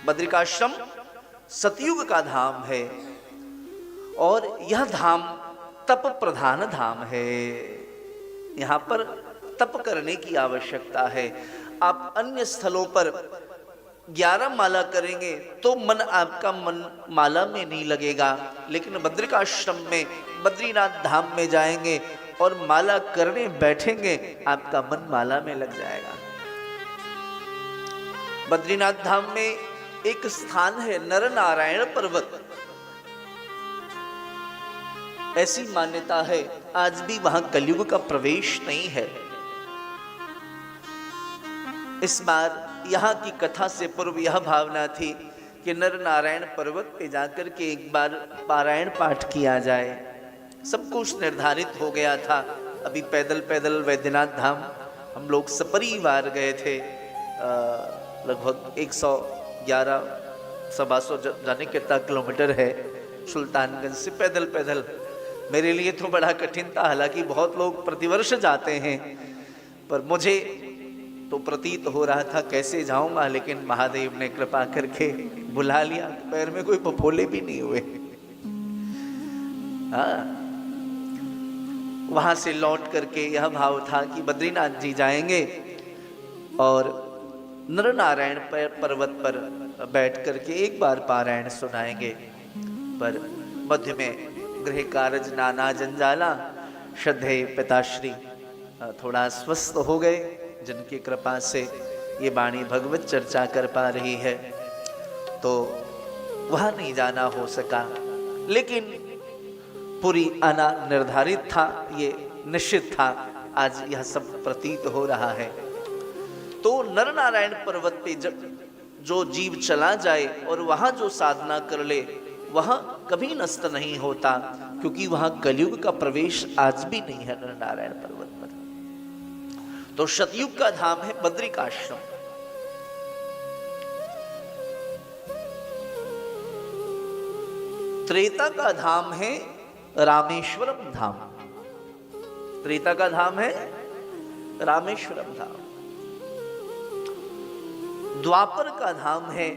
बद्रिकाश्रम सतयुग का धाम है और यह धाम तप प्रधान धाम है। यहां पर तप करने की आवश्यकता है। आप अन्य स्थलों पर 11 माला करेंगे तो मन आपका मन माला में नहीं लगेगा, लेकिन बद्रिकाश्रम में बद्रीनाथ धाम में जाएंगे और माला करने बैठेंगे, आपका मन माला में लग जाएगा। बद्रीनाथ धाम में एक स्थान है नर नारायण पर्वत, ऐसी मान्यता है। आज भी वहां कलयुग का प्रवेश नहीं है। इस बार यहाँ की कथा से पूर्व यह भावना थी कि नर नारायण पर्वत पे जाकर के एक बार पारायण पाठ किया जाए। सब कुछ निर्धारित हो गया था। अभी पैदल पैदल वैद्यनाथ धाम हम लोग सपरिवार गए थे। लगभग 111 सवा सौ जाने कितना किलोमीटर है सुल्तानगंज से पैदल पैदल। मेरे लिए तो बड़ा कठिन था, हालांकि बहुत लोग प्रतिवर्ष जाते हैं, पर मुझे तो प्रतीत हो रहा था कैसे जाऊंगा, लेकिन महादेव ने कृपा करके बुला लिया। पैर में कोई फफोले भी नहीं हुए। वहां से लौट करके यह भाव था कि बद्रीनाथ जी जाएंगे और नर नारायण पर्वत पर बैठ करके एक बार पारायण सुनाएंगे। पर मध्य में गृह कारज नाना जंजाला, श्रद्धेय पिताश्री थोड़ा स्वस्थ हो गए, जिनकी कृपा से ये वाणी भगवत चर्चा कर पा रही है, तो वहां नहीं जाना हो सका। लेकिन पूरी आना निर्धारित था, ये निश्चित था। आज यह सब प्रतीत हो रहा है। तो नर नारायण पर्वत पे जब जो जीव चला जाए और वहां जो साधना कर ले, वहां कभी नष्ट नहीं होता, क्योंकि वहां कलयुग का प्रवेश आज भी नहीं है नर नारायण पर्वत पर। तो सतयुग का धाम है बद्रिकाश्रम। त्रेता का धाम है रामेश्वरम धाम। त्रेता का धाम है रामेश्वरम धाम। द्वापर का धाम है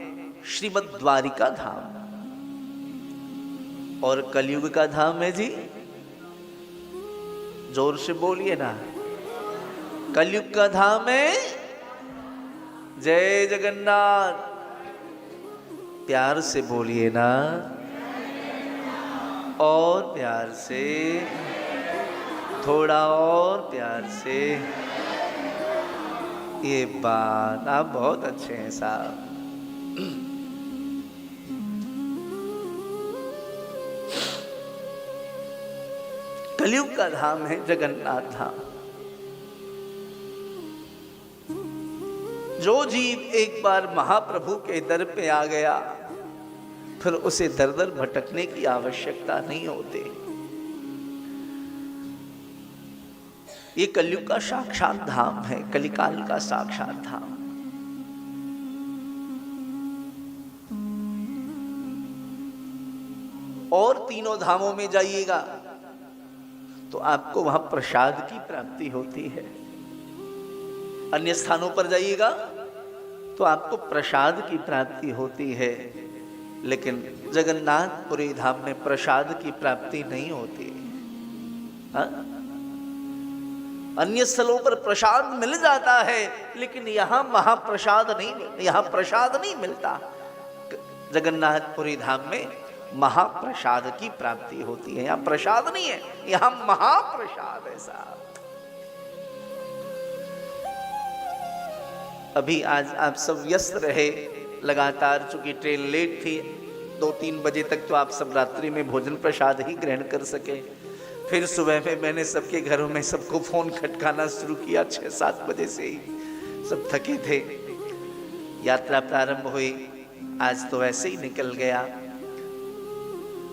श्रीमद द्वारिका धाम। और कलयुग का धाम है जी, जोर से बोलिए ना, कलयुग का धाम है जय जगन्नाथ। प्यार से बोलिए ना, और प्यार से, थोड़ा और प्यार से। ये बात आप बहुत अच्छे हैं साहब। कलयुग का धाम है जगन्नाथ धाम। जो जीव एक बार महाप्रभु के दर पे आ गया, फिर उसे दर दर भटकने की आवश्यकता नहीं होती। ये कलयुग का साक्षात धाम है, कलिकाल का साक्षात धाम। और तीनों धामों में जाइएगा तो आपको वहां प्रसाद की प्राप्ति होती है। अन्य स्थानों पर जाइएगा तो आपको प्रसाद की प्राप्ति होती है, लेकिन जगन्नाथपुरी धाम में प्रसाद की प्राप्ति नहीं होती। अन्य स्थलों पर प्रसाद मिल जाता है, लेकिन यहां महाप्रसाद नहीं, यहां प्रसाद नहीं मिलता। जगन्नाथपुरी धाम में महाप्रसाद की प्राप्ति होती है। यहां प्रसाद नहीं है, यहां महाप्रसाद है साहब। अभी आज आप सब व्यस्त रहे लगातार, चूंकि ट्रेन लेट थी, 2-3 बजे तक तो आप सब रात्रि में भोजन प्रसाद ही ग्रहण कर सके। फिर सुबह में मैंने सबके घरों में सबको फोन खटकाना शुरू किया। 6-7 बजे से ही सब थके थे। यात्रा प्रारंभ हुई, आज तो वैसे ही निकल गया।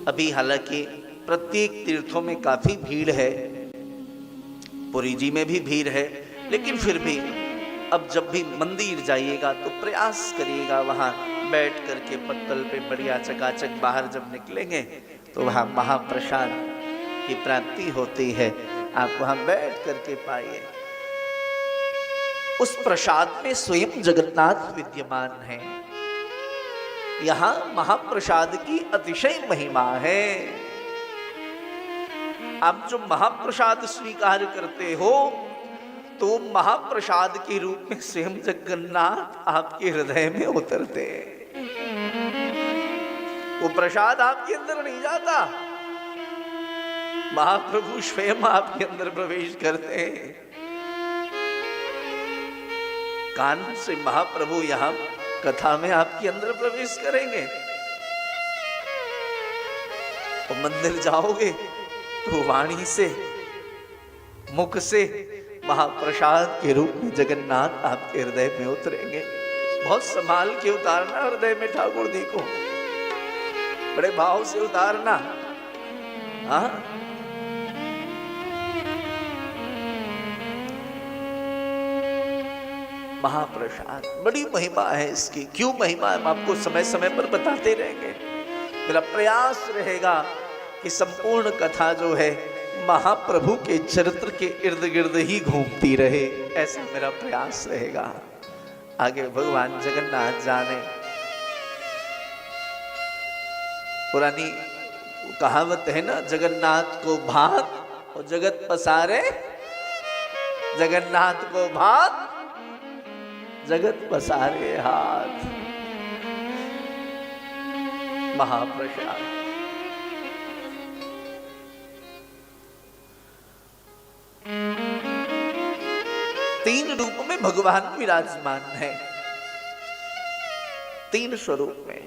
अभी हालांकि प्रत्येक तीर्थों में काफी भीड़ है, पुरी जी में भी भीड़ है, लेकिन फिर भी अब जब भी मंदिर जाइएगा तो प्रयास करिएगा वहां बैठ करके पत्तल पे बढ़िया चकाचक बाहर जब निकलेंगे तो वहां महाप्रसाद की प्राप्ति होती है। आप वहां बैठ करके पाइए। उस प्रसाद में स्वयं जगन्नाथ विद्यमान है। यहां महाप्रसाद की अतिशय महिमा है। आप जो महाप्रसाद स्वीकार करते हो तो महाप्रसाद के रूप में स्वयं जगन्नाथ आपके हृदय में उतरते हैं। वो प्रसाद आपके अंदर नहीं जाता, महाप्रभु स्वयं आपके अंदर प्रवेश करते हैं। कान से महाप्रभु यहां कथा में आपके अंदर प्रवेश करेंगे। और मंदिर जाओगे तो वाणी से, मुख से महाप्रसाद के रूप में जगन्नाथ आपके हृदय में उतरेंगे। बहुत संभाल के उतारना हृदय में ठाकुर जी को, बड़े भाव से उतारना। हाँ, महाप्रसाद बड़ी महिमा है इसकी। क्यों महिमा है, हम आपको समय समय पर बताते रहेंगे। मेरा प्रयास रहेगा कि संपूर्ण कथा जो है महाप्रभु के चरित्र के इर्द गिर्द ही घूमती रहे, ऐसा मेरा प्रयास रहेगा। आगे भगवान जगन्नाथ जाने। पुरानी कहावत है ना, जगन्नाथ को भात और जगत पसारे, जगन्नाथ को भात जगत पसारे हाथ। महाप्रसाद तीन रूप में भगवान विराजमान है, तीन स्वरूप में।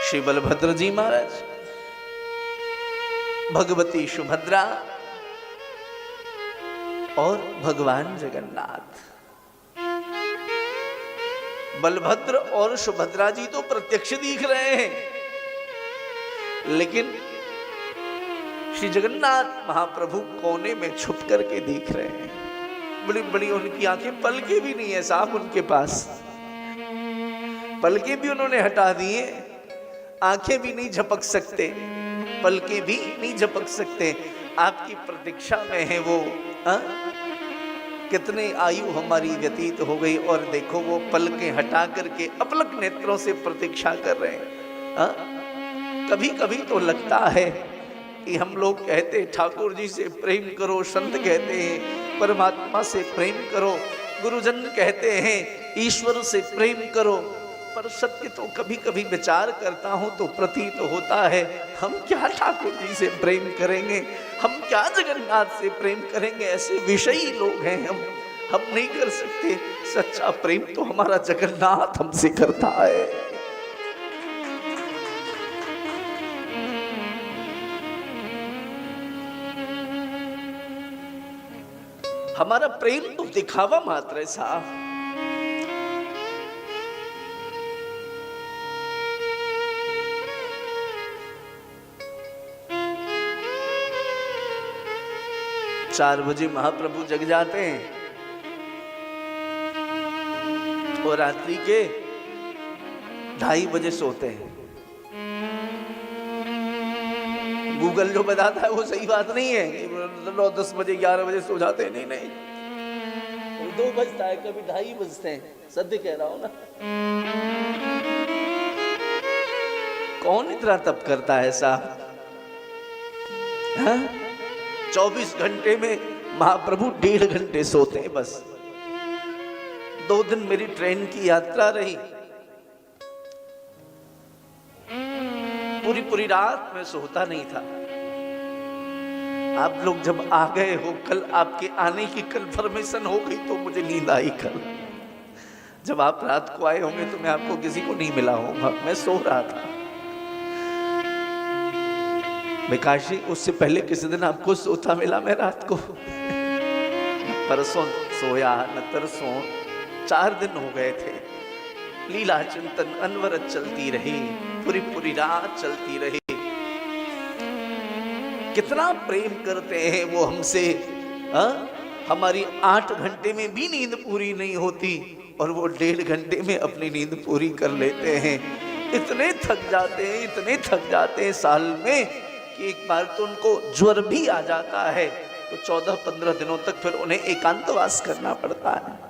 श्री बलभद्र जी महाराज, भगवती सुभद्रा और भगवान जगन्नाथ। बलभद्र और सुभद्रा जी तो प्रत्यक्ष दिख रहे हैं, लेकिन श्री जगन्नाथ महाप्रभु कोने में छुप करके दिख रहे हैं। बड़ी बड़ी उनकी आंखें, पलके भी नहीं है साहब उनके पास, पलके भी उन्होंने हटा दिए, आंखें भी नहीं झपक सकते, पलके भी नहीं झपक सकते। आपकी प्रतीक्षा में है वो। कितने आयु हमारी व्यतीत हो गई और देखो वो पलकें हटा करके अपलक नेत्रों से प्रतीक्षा कर रहे हैं। कभी कभी तो लगता है कि हम लोग कहते ठाकुर जी से प्रेम करो, संत कहते हैं परमात्मा से प्रेम करो, गुरुजन कहते हैं ईश्वर से प्रेम करो, पर सत्य तो कभी कभी विचार करता हूं तो प्रतीत होता है हम क्या ठाकुर जी से प्रेम करेंगे, हम क्या जगन्नाथ से प्रेम करेंगे। ऐसे विषयी लोग हैं हम नहीं कर सकते। सच्चा प्रेम तो हमारा जगन्नाथ हमसे करता है। हमारा प्रेम तो दिखावा मात्र है साहब। चार बजे महाप्रभु जग जाते हैं और रात्रि के 2:30 बजे सोते हैं। गूगल जो बताता है वो सही बात नहीं है। 9-10 बजे 11 बजे सो जाते हैं, नहीं नहीं, 2 बजता है, कभी 2:30 बजते हैं। सत्य कह रहा हूं ना। कौन इतना तप करता है साहब? 24 घंटे में महाप्रभु 1.5 घंटे सोते हैं बस। 2 दिन मेरी ट्रेन की यात्रा रही, पूरी रात में सोता नहीं था। आप लोग जब आ गए हो, कल आपके आने की कंफर्मेशन हो गई तो मुझे नींद आई। कल जब आप रात को आए होंगे तो मैं आपको किसी को नहीं मिला होगा, मैं सो रहा था। विकास जी, उससे पहले किसी दिन आपको सोता मिला मैं रात को? परसों सोया न तरसों, 4 दिन हो गए थे। लीला चिंतन अनवरत चलती रही, पूरी रात चलती रही। कितना प्रेम करते हैं वो हमसे। हमारी 8 घंटे में भी नींद पूरी नहीं होती और वो 1.5 घंटे में अपनी नींद पूरी कर लेते हैं। इतने थक जाते हैं साल में कि एक बार तो उनको ज्वर भी आ जाता है, तो 14-15 दिनों तक फिर उन्हें एकांतवास करना पड़ता है।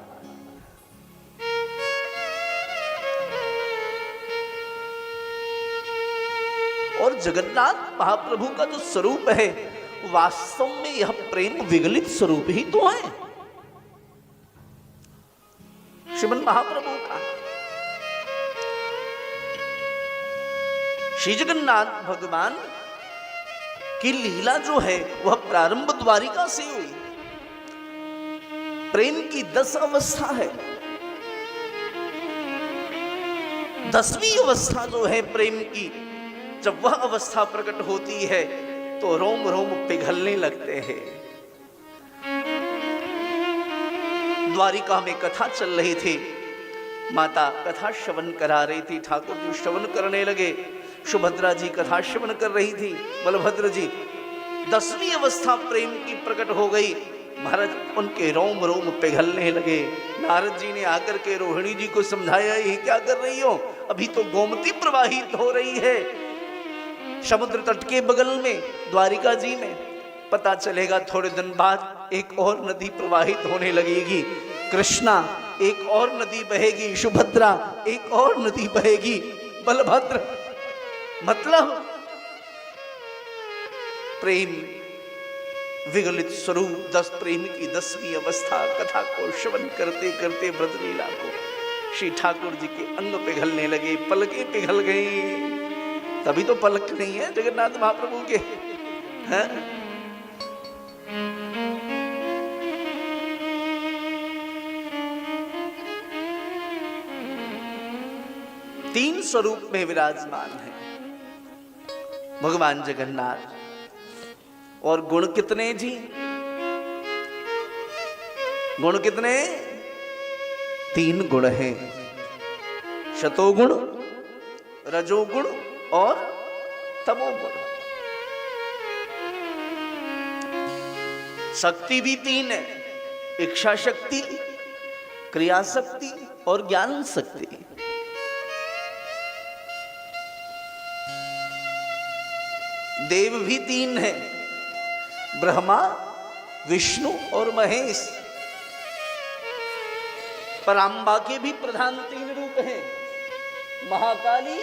जगन्नाथ महाप्रभु का जो स्वरूप है वास्तव में यह प्रेम विगलित स्वरूप ही तो है श्रीमन महाप्रभु का। श्री जगन्नाथ भगवान की लीला जो है वह प्रारंभ द्वारिका से हुई। प्रेम की 10 अवस्था है। 10वीं अवस्था जो है प्रेम की, जब वह अवस्था प्रकट होती है तो रोम रोम पिघलने लगते हैं। द्वारिका में कथा चल रही थी, माता कथा श्रवण करा रही थी, ठाकुर जी श्रवण करने लगे, सुभद्रा जी कथा श्रवण कर रही थी, बलभद्र जी। 10वीं अवस्था प्रेम की प्रकट हो गई, महाराज उनके रोम रोम पिघलने लगे। नारद जी ने आकर के रोहिणी जी को समझाया, ये क्या कर रही हो, अभी तो गोमती प्रवाहित हो रही है समुद्र तट के बगल में द्वारिका जी में, पता चलेगा थोड़े दिन बाद एक और नदी प्रवाहित होने लगेगी, कृष्णा एक और नदी बहेगी, सुभद्रा एक और नदी बहेगी, बलभद्र। मतलब प्रेम विगलित स्वरूप 10 प्रेम की 10वीं अवस्था कथा को श्रवण करते करते ब्रजलीला को श्री ठाकुर जी के अंग पिघलने लगे, पलकें पिघल गई। तभी तो पलक नहीं है जगन्नाथ महाप्रभु के, हैं? तीन स्वरूप में विराजमान है भगवान जगन्नाथ। और गुण कितने जी? गुण कितने? 3 गुण हैं, शतोगुण, रजोगुण और तमोगुण। शक्ति भी 3 है, इच्छा शक्ति, क्रिया शक्ति और ज्ञान शक्ति। देव भी 3 है, ब्रह्मा, विष्णु और महेश। परांबा के भी प्रधान 3 रूप हैं, महाकाली,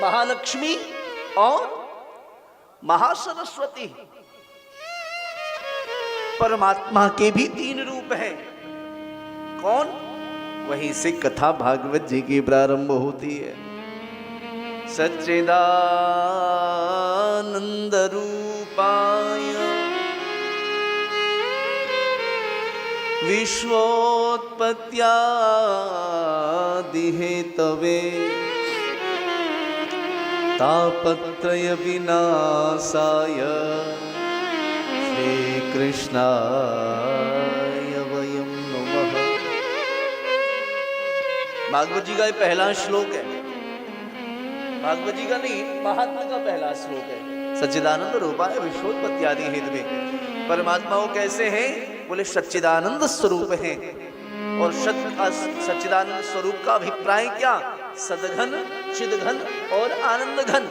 महालक्ष्मी और महासरस्वती। परमात्मा के भी 3 रूप हैं, कौन? वहीं से कथा भागवत जी की प्रारंभ होती है। सच्चिदानंद रूपाय विश्वोत्पत्त्यादि हेतवे तापत्रय विनाशाय श्री कृष्णाय वयं नमः। भागवत जी का ये पहला श्लोक है, भागवत जी का नहीं, महात्मा का पहला श्लोक है। सच्चिदानंद रूपाय विश्वोत्पत्त्यादि हेतवे। परमात्मा वो कैसे हैं? बोले सच्चिदानंद स्वरूप हैं। और सच्चिदानंद स्वरूप का अभिप्राय क्या? सदघन, चिदघन और आनंद घन।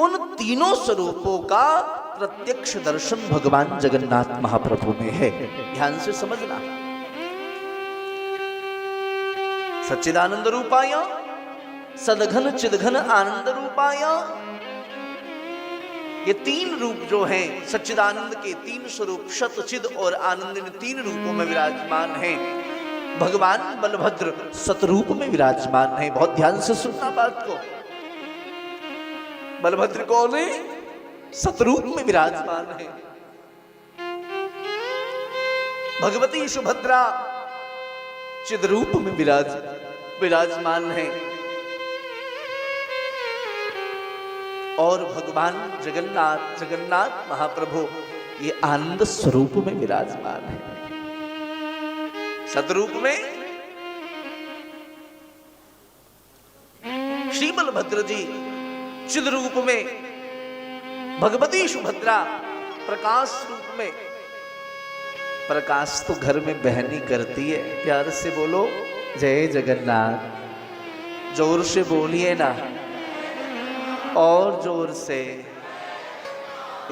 उन तीनों स्वरूपों का प्रत्यक्ष दर्शन भगवान जगन्नाथ महाप्रभु में है। ध्यान से समझना। सच्चिदानंद रूपाय, सदघन चिदघन आनंद रूपाय, ये 3 रूप जो हैं सच्चिदानंद के 3 स्वरूप सत, चिद और आनंद इन 3 रूपों में विराजमान हैं। भगवान बलभद्र सतरूप में विराजमान है। बहुत ध्यान से सुनना बात को। बलभद्र कौन है? सतरूप में विराजमान है। भगवती सुभद्रा चिद्रूप में विराजमान है। और भगवान जगन्नाथ महाप्रभु ये आनंद स्वरूप में विराजमान है। सतरूप में श्री बलभद्र जी, चिद रूप में भगवती सुभद्रा, प्रकाश रूप में। प्रकाश तो घर में बहनी करती है। प्यार से बोलो जय जगन्नाथ। जोर से बोलिए ना, और जोर से।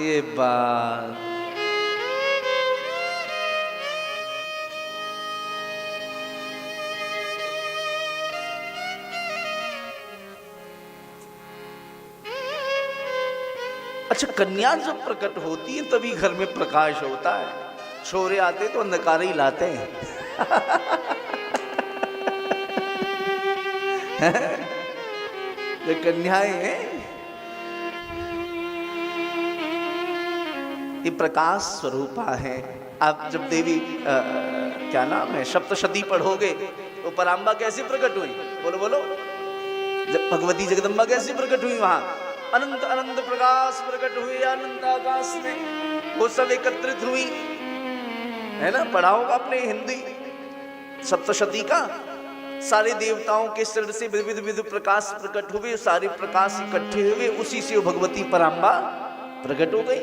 ये बात अच्छा, कन्या जब प्रकट होती है तभी घर में प्रकाश होता है। छोरे आते तो अंधकार ही लाते हैं। जो कन्याएं हैं ये प्रकाश स्वरूपा है। आप जब देवी क्या नाम है सप्तशती पढ़ोगे तो पराम्बा कैसे प्रकट हुई? बोलो बोलो। जब भगवती जगदम्बा कैसे प्रकट हुई? वहां अनंत अनंत प्रकाश प्रकट हुए अनंत आकाश में, वो सब एकत्रित हुई है ना। पढ़ाओगा अपने हिंदी सप्तशती का। सारे देवताओं के सिर से विविध विविध प्रकाश प्रकट हुए, सारे प्रकाश इकट्ठे हुए, उसी से भगवती पराम्बा प्रकट हो गई।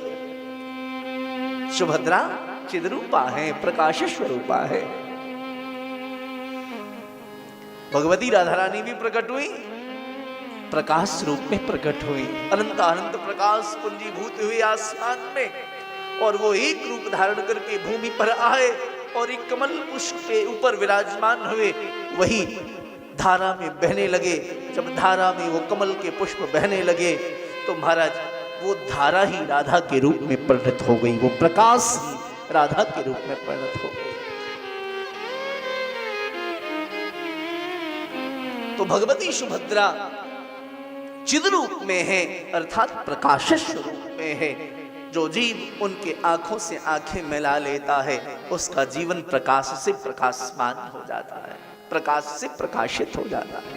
सुभद्रा चिद्रूपा है, प्रकाश स्वरूपा है। भगवती राधा रानी भी प्रकट हुई, प्रकाश रूप में प्रकट हुई। अनंत अनंत प्रकाश पुंजीभूत हुए आसमान में, और वो एक रूप धारण करके भूमि पर आए और एक कमल पुष्प के ऊपर विराजमान हुए। वही धारा में बहने लगे। जब धारा में वो कमल के पुष्प बहने लगे तो महाराज वो धारा ही राधा के रूप में परिणत हो गई, वो प्रकाश ही राधा के रूप में परिणत हो गई। तो भगवती सुभद्रा चिद रूप में है, अर्थात प्रकाश स्वरूप में है। जो जीव उनके आंखों से आंखें मिला लेता है उसका जीवन प्रकाश से प्रकाशमान हो जाता है, प्रकाश से प्रकाशित हो जाता है।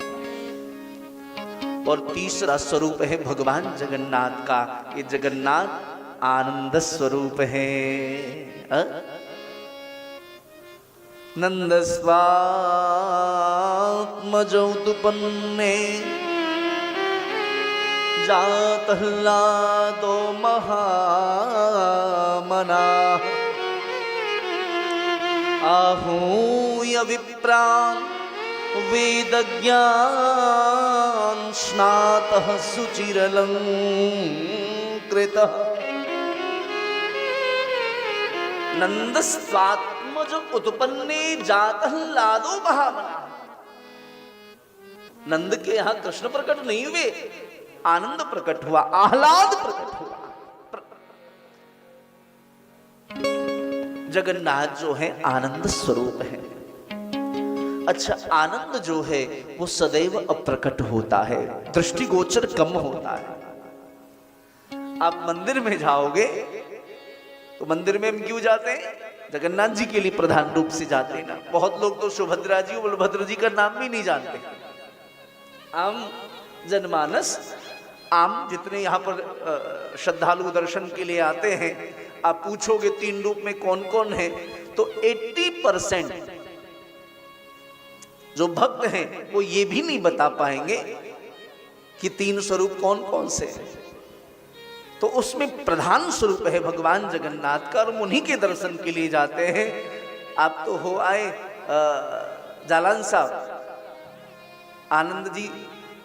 और तीसरा स्वरूप है भगवान जगन्नाथ का। ये जगन्नाथ आनंद स्वरूप है। नंद स्वात्मजौतुपन्ने जातह्लादो महामना आहूय विप्रान् वेदज्ञान स्नातः सुचिरलंकृतः नंदस्वात्मज उत्पन्ने जातह्लादो महामना। नंद के यहां कृष्ण प्रकट नहीं हुए, आनंद प्रकट हुआ, आह्लाद प्रकट हुआ। जगन्नाथ जो है आनंद स्वरूप है। अच्छा, आनंद जो है वो सदैव अप्रकट होता है, दृष्टिगोचर कम होता है। आप मंदिर में जाओगे तो मंदिर में हम क्यों जाते हैं? जगन्नाथ जी के लिए प्रधान रूप से जाते हैं ना। बहुत लोग तो सुभद्रा जी और बलभद्र जी का नाम भी नहीं जानते। आम जनमानस, आम जितने यहाँ पर श्रद्धालु दर्शन के लिए आते हैं, आप पूछोगे तीन रूप में कौन कौन है तो 80% जो भक्त हैं वो ये भी नहीं बता पाएंगे कि तीन स्वरूप कौन कौन से हैं। तो उसमें प्रधान स्वरूप है भगवान जगन्नाथ का, और उन्हीं के दर्शन के लिए जाते हैं। आप तो हो आए जालान साहब, आनंद जी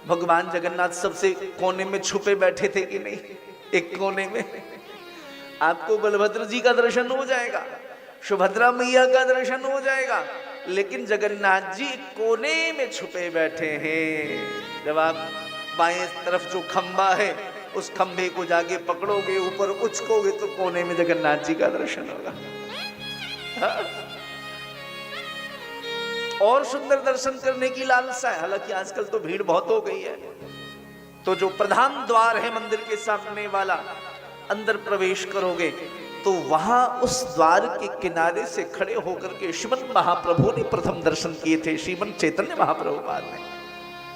भगवान जगन्नाथ सबसे कोने में छुपे बैठे थे कि नहीं? एक कोने में आपको बलभद्र जी का दर्शन हो जाएगा, सुभद्रा मैया का दर्शन हो जाएगा, लेकिन जगन्नाथ जी कोने में छुपे बैठे हैं। जब आप बाएं तरफ जो खंबा है उस खंबे को जाके पकड़ोगे, ऊपर उचकोगे तो कोने में जगन्नाथ जी का दर्शन होगा। हाँ? और सुंदर दर्शन करने की लालसा है। हालांकि आजकल तो भीड़ बहुत हो गई है। तो जो प्रधान द्वार है मंदिर के सामने वाला, अंदर प्रवेश करोगे तो वहां उस द्वार के किनारे से खड़े होकर के श्रीमद महाप्रभु ने प्रथम दर्शन किए थे, श्रीमद चैतन्य महाप्रभुपाद ने।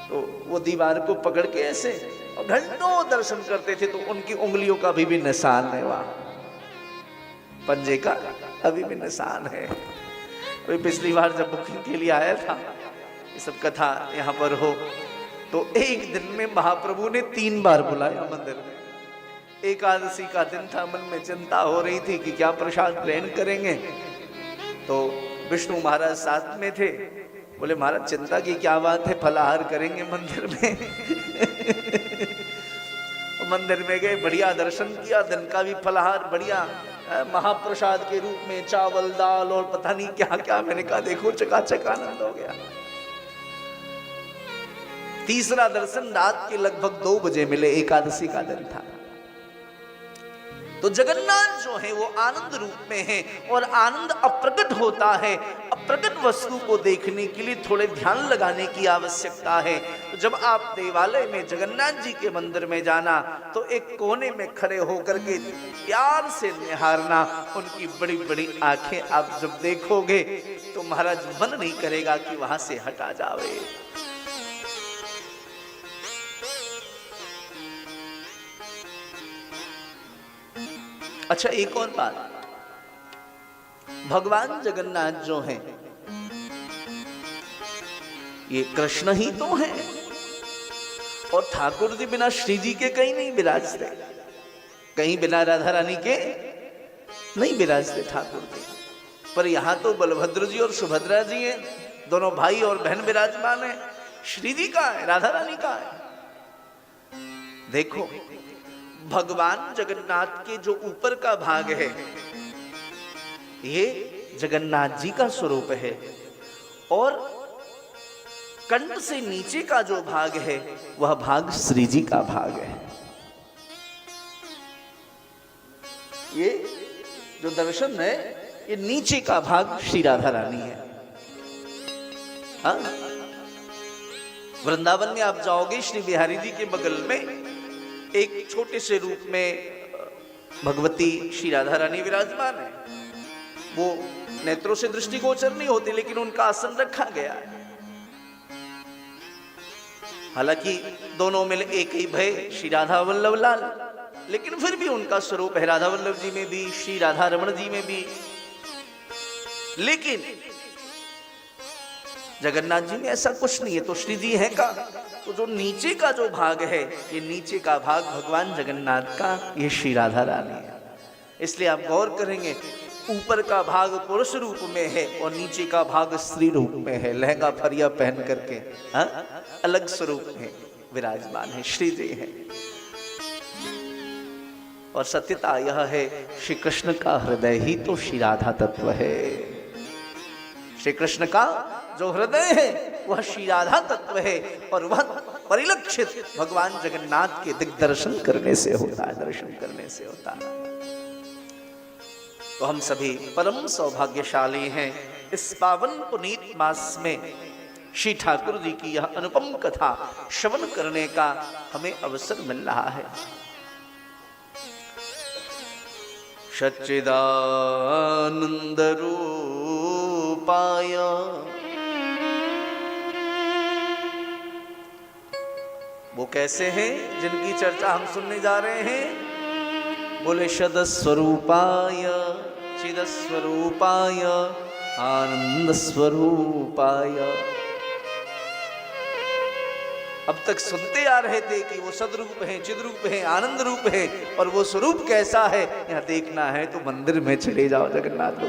तो वो दीवार को पकड़ के ऐसे और घंटों दर्शन करते थे। तो उनकी उंगलियों का अभी भी निशान है, वहां पंजे का अभी भी निशान है। वही पिछली बार जब बुकिंग के लिए आया था, ये सब कथा यहाँ पर हो, तो एक दिन में महाप्रभु ने 3 बार बुलाया मंदिर में। एकादशी का दिन था, मन में चिंता हो रही थी कि क्या प्रसाद ग्रहण करेंगे। तो विष्णु महाराज साथ में थे, बोले महाराज चिंता की क्या बात है, फलाहार करेंगे मंदिर में। मंदिर में गए, बढ़िया दर्शन किया, दिन का भी फलाहार बढ़िया महाप्रसाद के रूप में चावल दाल और पता नहीं क्या क्या। मैंने कहा देखो चकाचक आनंद हो गया। तीसरा दर्शन रात के लगभग 2 बजे मिले, एकादशी का दिन था। तो जगन्नाथ जो है वो आनंद रूप में है और आनंद अप्रकट होता है। अप्रकट वस्तु को देखने के लिए थोड़े ध्यान लगाने की आवश्यकता है। तो जब आप देवालय में जगन्नाथ जी के मंदिर में जाना तो एक कोने में खड़े होकर के प्यार से निहारना। उनकी बड़ी बड़ी आंखें आप जब देखोगे तो महाराज मन नहीं करेगा कि वहां से हटा जावे। अच्छा, एक और बात, भगवान जगन्नाथ जो हैं ये कृष्ण ही तो हैं और ठाकुर जी बिना श्री जी के कहीं नहीं विराजते, कहीं बिना राधा रानी के नहीं विराजते ठाकुर जी। पर यहां तो बलभद्र जी और सुभद्रा जी हैं, दोनों भाई और बहन विराजमान है। श्री जी का है, राधा रानी का है। देखो, भगवान जगन्नाथ के जो ऊपर का भाग है ये जगन्नाथ जी का स्वरूप है और कंठ से नीचे का जो भाग है वह भाग श्री जी का भाग है। ये जो दर्शन है ये नीचे का भाग श्री राधा रानी है। हाँ? वृंदावन में आप जाओगे, श्री बिहारी जी के बगल में एक छोटे से रूप में भगवती श्री राधा रानी विराजमान है। वो नेत्रों से दृष्टिगोचर नहीं होती लेकिन उनका आसन रखा गया है। हालांकि दोनों मिल एक ही भय, श्री राधा वल्लभ लाल, लेकिन फिर भी उनका स्वरूप है राधा वल्लभ जी में भी, श्री राधा रमण जी में भी। लेकिन जगन्नाथ जी में ऐसा कुछ नहीं है। तो श्री जी है का, तो जो नीचे का जो भाग है ये नीचे का भाग भगवान जगन्नाथ का, ये श्री राधा रानी है। इसलिए आप गौर करेंगे ऊपर का भाग पुरुष रूप में है और नीचे का भाग स्त्री रूप में है। लहंगा फरिया पहन करके अलग स्वरूप में विराजमान है, श्री जी है। और सत्यता यह है, श्री कृष्ण का हृदय ही तो श्री राधा तत्व है। श्री कृष्ण का जो हृदय है वह श्री राधा तत्व है और वह परिलक्षित भगवान जगन्नाथ के दिग्दर्शन करने से होता है, दर्शन करने से होता है। तो हम सभी परम सौभाग्यशाली हैं, इस पावन पुनीत मास में श्री ठाकुर जी की यह अनुपम कथा श्रवण करने का हमें अवसर मिल रहा है। सच्चिदानंद रूपाय वो कैसे हैं जिनकी चर्चा हम सुनने जा रहे हैं? बोले सदस्वरूपाय चिदस्वरूपाय आनंद स्वरूपाय। अब तक सुनते आ रहे थे कि वो सदरूप है, चिद्रूप है, आनंद रूप है, और वो स्वरूप कैसा है यहाँ देखना है तो मंदिर में चले जाओ जगन्नाथ।